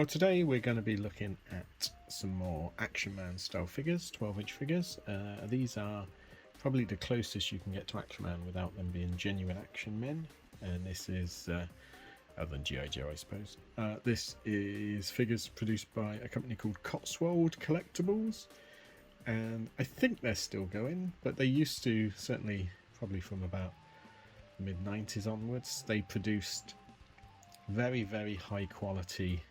Well, today we're going to be looking at some more Action Man style figures, 12-inch figures. These are probably the closest you can get to Action Man without them being genuine action men. And this is, other than G.I. Joe I suppose, this is figures produced by a company called Cotswold Collectables. And I think they're still going, but they used to, certainly probably from about the mid-90s onwards, they produced very, very high quality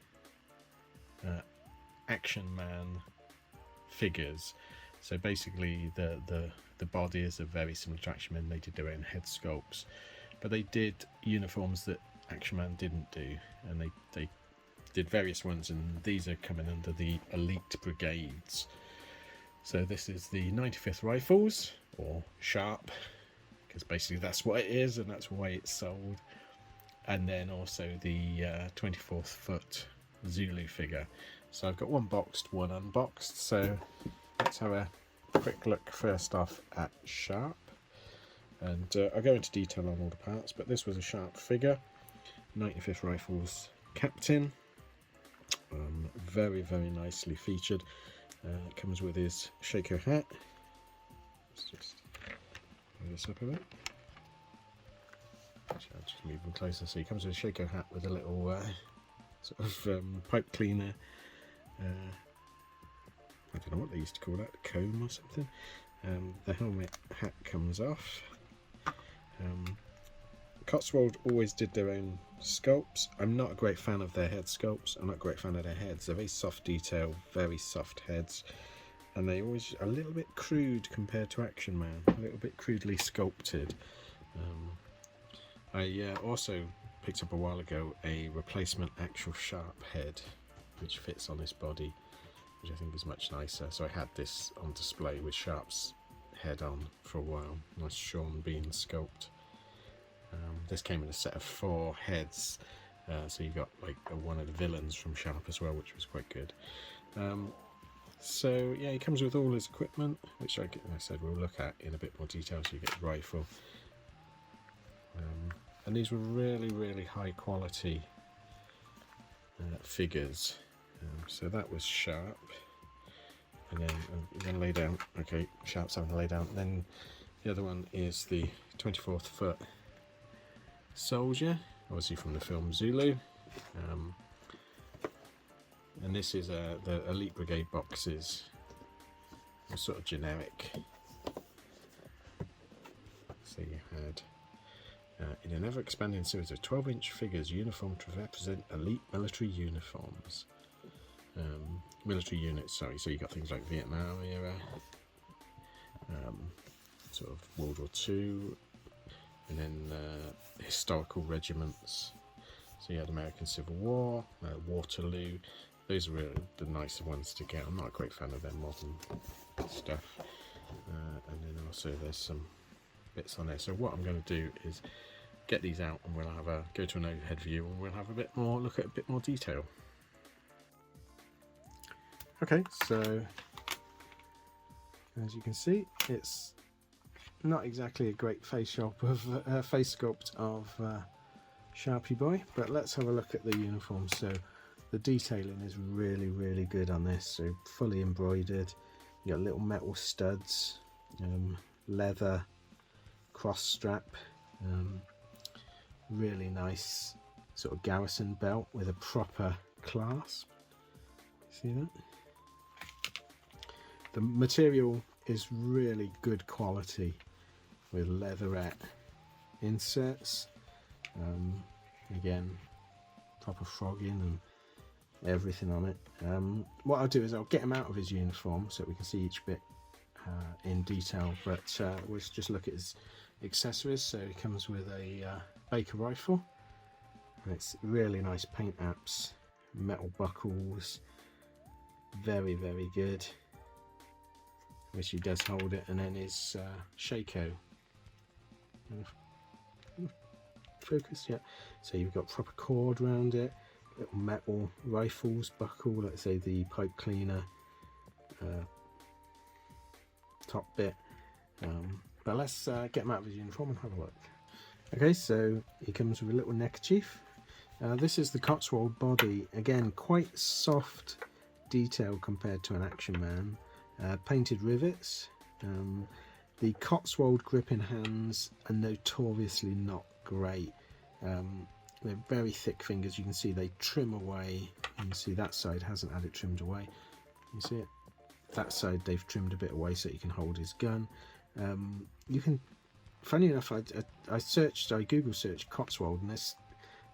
Action Man figures. So basically the bodies are very similar to Action Man. They did their own head sculpts, but they did uniforms that Action Man didn't do, and they did various ones, and these are coming under the Elite Brigades. So this is the 95th Rifles, or Sharpe, because basically that's what it is and that's why it's sold. And then also the 24th foot Zulu figure. So I've got one boxed, one unboxed. So let's have a quick look first off at Sharpe. And I'll go into detail on all the parts, but this was a Sharpe figure. 95th Rifles Captain. Very, very nicely featured. It comes with his Shako hat. Let's just move this up a bit. Actually, I'll just move them closer. So he comes with a Shako hat with a little sort of pipe cleaner. I don't know what they used to call that, a comb or something. The helmet hat comes off. Cotswold always did their own sculpts. I'm not a great fan of their head sculpts. I'm not a great fan of their heads. They're very soft detail, very soft heads, and they always a little bit crude compared to Action Man, a little bit crudely sculpted. I also picked up a while ago a replacement actual Sharpe head which fits on this body, which I think is much nicer. So I had this on display with Sharpe's head on for a while. Nice Sean Bean sculpt. This came in a set of 4 heads, so you got like one of the villains from Sharpe as well, which was quite good. So yeah, he comes with all his equipment, which I said we'll look at in a bit more detail. So you get the rifle, and these were really, really high quality figures. So that was Sharpe, and then I'm going to lay down. Okay, Sharpe's having to lay down. Then the other one is the 24th foot soldier, obviously from the film Zulu, and this is the Elite Brigade boxes, sort of generic. So you had in an ever-expanding series of 12-inch figures uniformed to represent elite military uniforms, military units. Sorry, so you got things like Vietnam era, sort of World War II. And then historical regiments. So you had American Civil War, Waterloo. Those are really the nicer ones to get. I'm not a great fan of their modern stuff. And then also there's some bits on there. So what I'm going to do is get these out, and we'll have a go to an overhead view, and we'll have a bit more look at a bit more detail. Okay, so as you can see, it's not exactly a great face sculpt of Sharpie boy, but let's have a look at the uniform. So the detailing is really, really good on this. So fully embroidered. You got little metal studs, leather cross strap, really nice sort of garrison belt with a proper clasp. See that? The material is really good quality, with leatherette inserts, again proper frogging and everything on it. What I'll do is I'll get him out of his uniform so we can see each bit in detail, but we'll just look at his accessories. So he comes with a Baker rifle, and it's really nice paint apps, metal buckles, very, very good, which he does hold it, and then his Shako. Focus, yeah. So you've got proper cord around it, little metal rifles buckle, let's say the pipe cleaner top bit. But let's get him out of his uniform and have a look. Okay, so he comes with a little neckerchief. This is the Cotswold body, again quite soft detail compared to an Action Man. Painted rivets. The Cotswold gripping hands are notoriously not great. They're very thick fingers. You can see they trim away. You can see that side hasn't had it trimmed away. You see it? That side they've trimmed a bit away so you can hold his gun. You can, funny enough, I Google searched Cotswold, and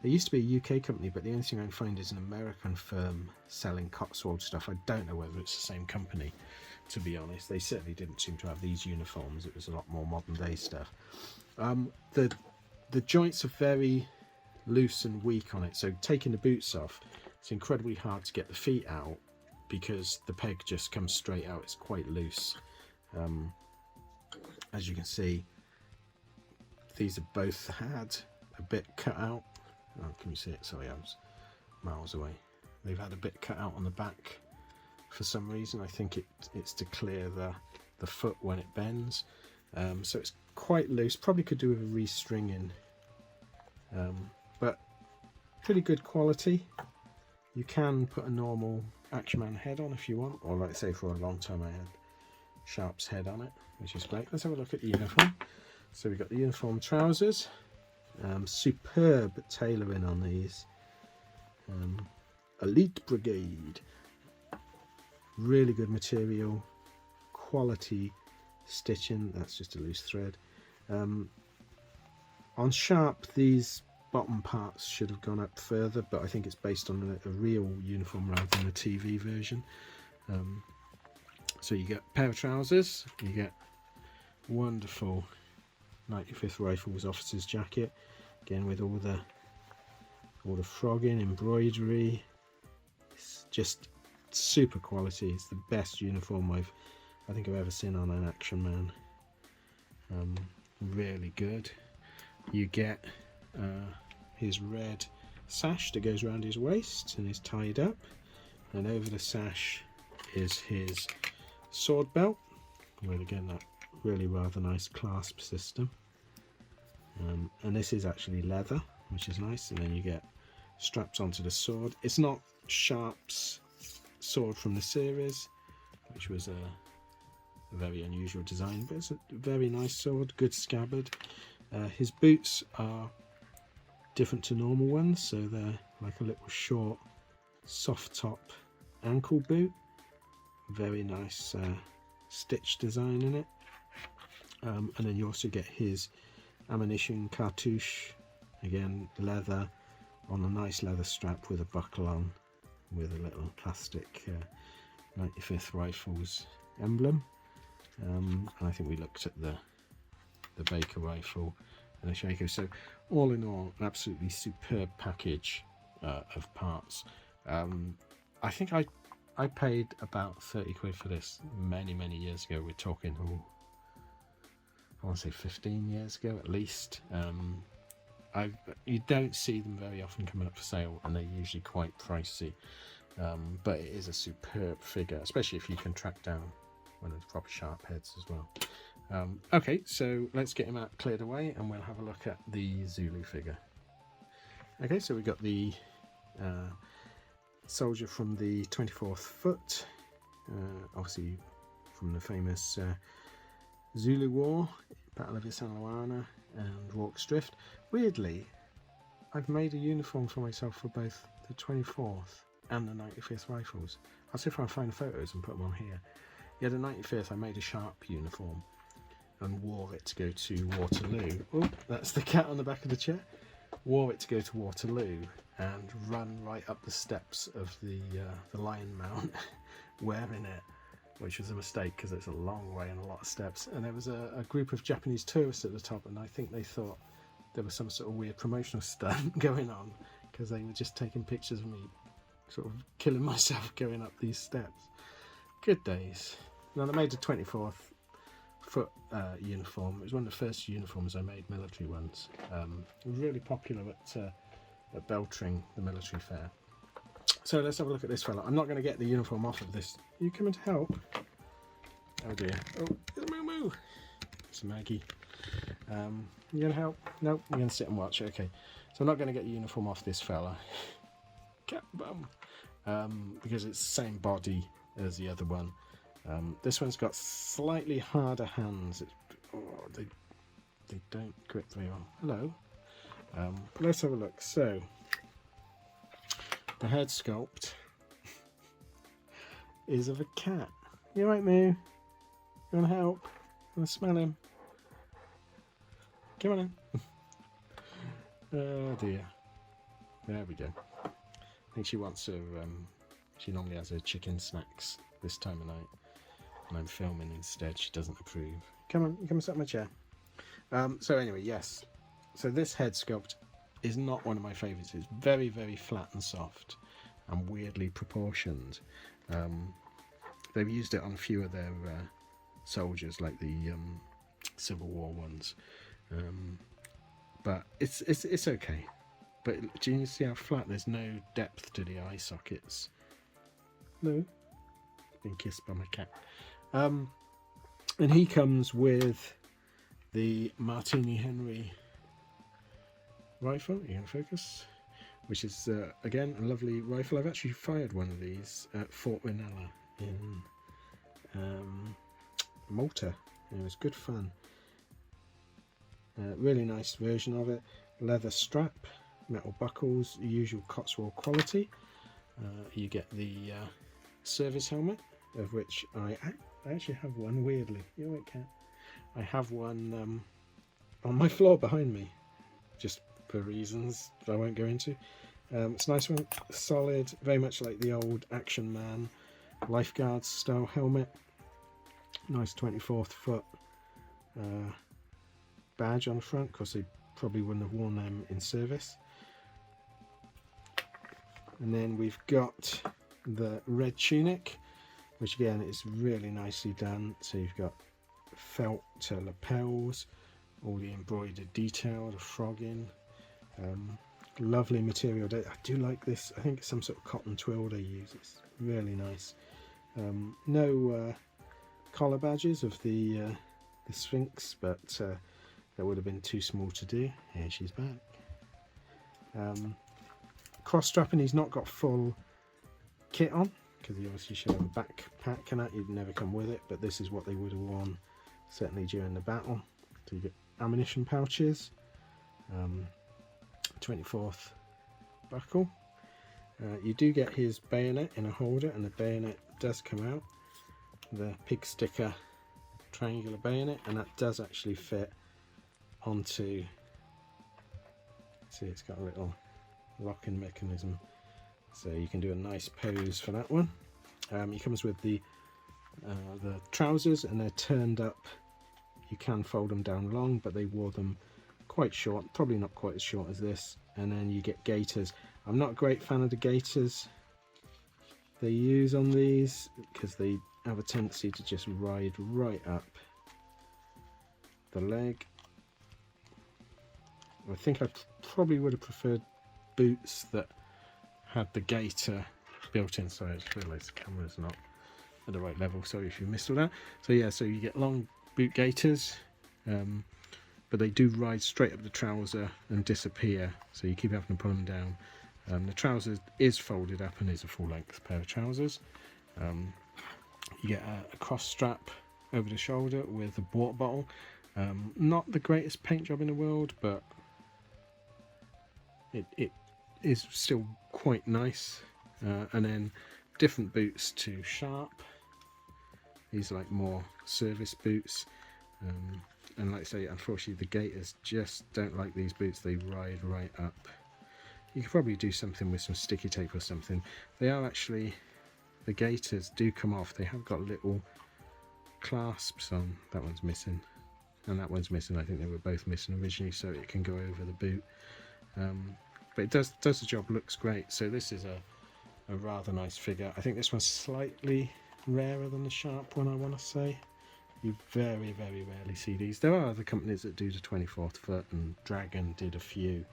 there used to be a UK company, but the only thing I can find is an American firm selling Cotswold stuff. I don't know whether it's the same company, to be honest. They certainly didn't seem to have these uniforms. It was a lot more modern day stuff. The joints are very loose and weak on it, so taking the boots off, it's incredibly hard to get the feet out because the peg just comes straight out. It's quite loose. As you can see, these are both had a bit cut out. Oh, can you see it? Sorry, I was miles away. They've had a bit cut out on the back for some reason. I think it's to clear the foot when it bends. So it's quite loose. Probably could do with a restringing, but pretty good quality. You can put a normal Action Man head on if you want, or like I say, for a long time I had Sharpe's head on it, which is great. Let's have a look at the uniform. So we've got the uniform trousers. Superb tailoring on these. Elite Brigade. Really good material, quality stitching. That's just a loose thread. On Sharpe, these bottom parts should have gone up further, but I think it's based on a real uniform rather than a TV version. So you get a pair of trousers, you get wonderful 95th Rifles officer's jacket, again with all the frogging, embroidery. It's just super quality. It's the best uniform I think I've ever seen on an Action Man. Really good. You get his red sash that goes around his waist and is tied up, and over the sash is his sword belt with, again, that really rather nice clasp system. And this is actually leather, which is nice, and then you get straps onto the sword. It's not Sharpe's sword from the series, which was a very unusual design, but it's a very nice sword, good scabbard. His boots are different to normal ones, so they're like a little short soft top ankle boot. Very nice stitch design in it. And then you also get his ammunition cartouche, again leather, on a nice leather strap with a buckle on, with a little plastic 95th Rifles emblem. And I think we looked at the Baker rifle and the Shaker. So all in all, an absolutely superb package of parts. I think I paid about 30 quid for this many years ago. We're talking, I want to say 15 years ago at least. You don't see them very often coming up for sale, and they're usually quite pricey. But it is a superb figure, especially if you can track down one of the proper Sharpe heads as well. Okay, so let's get him out cleared away and we'll have a look at the Zulu figure. Okay, so we've got the soldier from the 24th Foot, obviously from the famous Zulu War, Battle of Isandlwana and Rorke's Drift. Weirdly, I've made a uniform for myself for both the 24th and the 95th Rifles. I'll see if I can find photos and put them on here. Yeah, the 95th I made a Sharpe uniform and wore it to go to Waterloo. Oh, that's the cat on the back of the chair. Wore it to go to Waterloo and run right up the steps of the Lion Mount wearing it, which was a mistake because it's a long way and a lot of steps. And there was a group of Japanese tourists at the top, and I think they thought there was some sort of weird promotional stunt going on because they were just taking pictures of me sort of killing myself going up these steps. Good days. Now, I made a 24th Foot uniform. It was one of the first uniforms I made, military ones. It was really popular at Beltring, the military fair. So let's have a look at this fella. I'm not going to get the uniform off of this. Are you coming to help? Oh dear. Oh, it's Moo Moo. It's Maggie. You gonna help? Nope, you're gonna sit and watch. Okay, so I'm not gonna get the uniform off this fella. Cat bum. Because it's the same body as the other one. This one's got slightly harder hands. They don't grip very well. Hello. Let's have a look. So the head sculpt is of a cat. You right, Moo? You want to help? You want to smell him? Come on in. Oh dear. There we go. I think she wants her. She normally has her chicken snacks this time of night, and I'm filming instead. She doesn't approve. Come on, you come and sit on my chair. So anyway, yes. So this head sculpt is not one of my favourites. It's very, very flat and soft, and weirdly proportioned. They've used it on a few of their soldiers, like the Civil War ones, but it's okay. But do you see how flat? There's no depth to the eye sockets. No, been kissed by my cat. And he comes with the Martini Henry rifle. You can focus, which is again a lovely rifle. I've actually fired one of these at Fort Ranella in Malta. It was good fun. Really nice version of it. Leather strap, metal buckles, usual Cotswold quality. You get the service helmet, of which I actually have one. Weirdly, you know, cat. I have one on my floor behind me, just for reasons I won't go into. It's a nice one, solid, very much like the old Action Man lifeguard style helmet. Nice 24th foot badge on the front, because they probably wouldn't have worn them in service. And then we've got the red tunic, which again is really nicely done. So you've got felt lapels, all the embroidered detail, the frogging, lovely material. I do like this. I think it's some sort of cotton twill they use. It's really nice. No collar badges of the Sphinx, but that would have been too small to do. Here she's back. Cross strapping, he's not got full kit on, because he obviously should have a backpack and that. He'd never come with it, but this is what they would have worn certainly during the battle. So you get ammunition pouches, 24th buckle. You do get his bayonet in a holder, and the bayonet does come out, the pig sticker triangular bayonet, and that does actually fit onto, see, it's got a little locking mechanism, so you can do a nice pose for that one. He comes with the trousers, and they're turned up. You can fold them down long, but they wore them quite short, probably not quite as short as this. And then you get gaiters. I'm not a great fan of the gaiters they use on these, because they have a tendency to just ride right up the leg. I think I probably would have preferred boots that had the gaiter built in. Sorry, I just realised the camera's not at the right level. Sorry if you missed all that. So yeah, so you get long boot gaiters, but they do ride straight up the trouser and disappear, so you keep having to pull them down. The trouser is folded up and is a full length pair of trousers. You get a cross strap over the shoulder with a water bottle. Not the greatest paint job in the world, but it is still quite nice. And then different boots to Sharpe. These are like more service boots. And like I say, unfortunately the gaiters just don't like these boots. They ride right up. You could probably do something with some sticky tape or something. They are actually, the gaiters do come off. They have got little clasps on. That one's missing, and that one's missing. I think they were both missing originally, so it can go over the boot. But it does the job. Looks great. So this is a rather nice figure. I think this one's slightly rarer than the Sharpe one, I want to say. You very, very rarely see these. There are other companies that do the 24th foot, and Dragon did a few,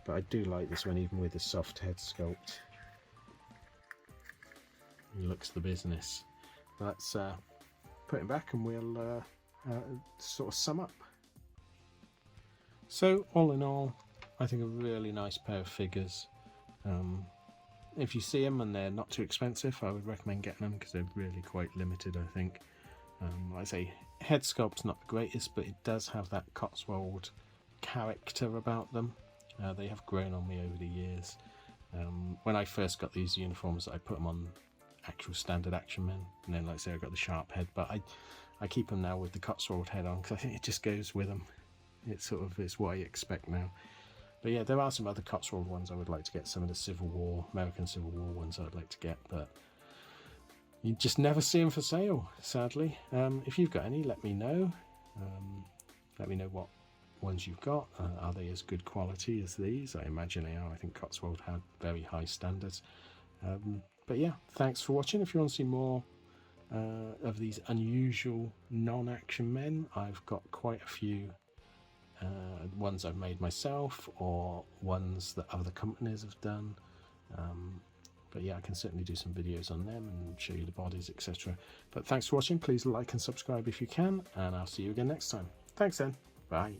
but I do like this one, even with the soft head sculpt. He looks the business. Let's put him back and we'll sort of sum up. So all in all, I think a really nice pair of figures. If you see them and they're not too expensive, I would recommend getting them because they're really quite limited, I think. Like I say, head sculpt's not the greatest, but it does have that Cotswold character about them. They have grown on me over the years. When I first got these uniforms, I put them on actual standard action men, and then like I say, I got the Sharpe head, but I keep them now with the Cotswold head on because I think it just goes with them. It's what I expect now. But yeah, there are some other Cotswold ones I would like to get, some of the Civil War, American Civil War ones I'd like to get, but you just never see them for sale, sadly. If you've got any, let me know. Let me know what ones you've got. Are they as good quality as these? I imagine they are. I think Cotswold had very high standards. But yeah, thanks for watching. If you want to see more of these unusual non-action men, I've got quite a few ones I've made myself or ones that other companies have done. But yeah, I can certainly do some videos on them and show you the bodies, etc. But thanks for watching. Please like and subscribe if you can, and I'll see you again next time. Thanks then. Bye.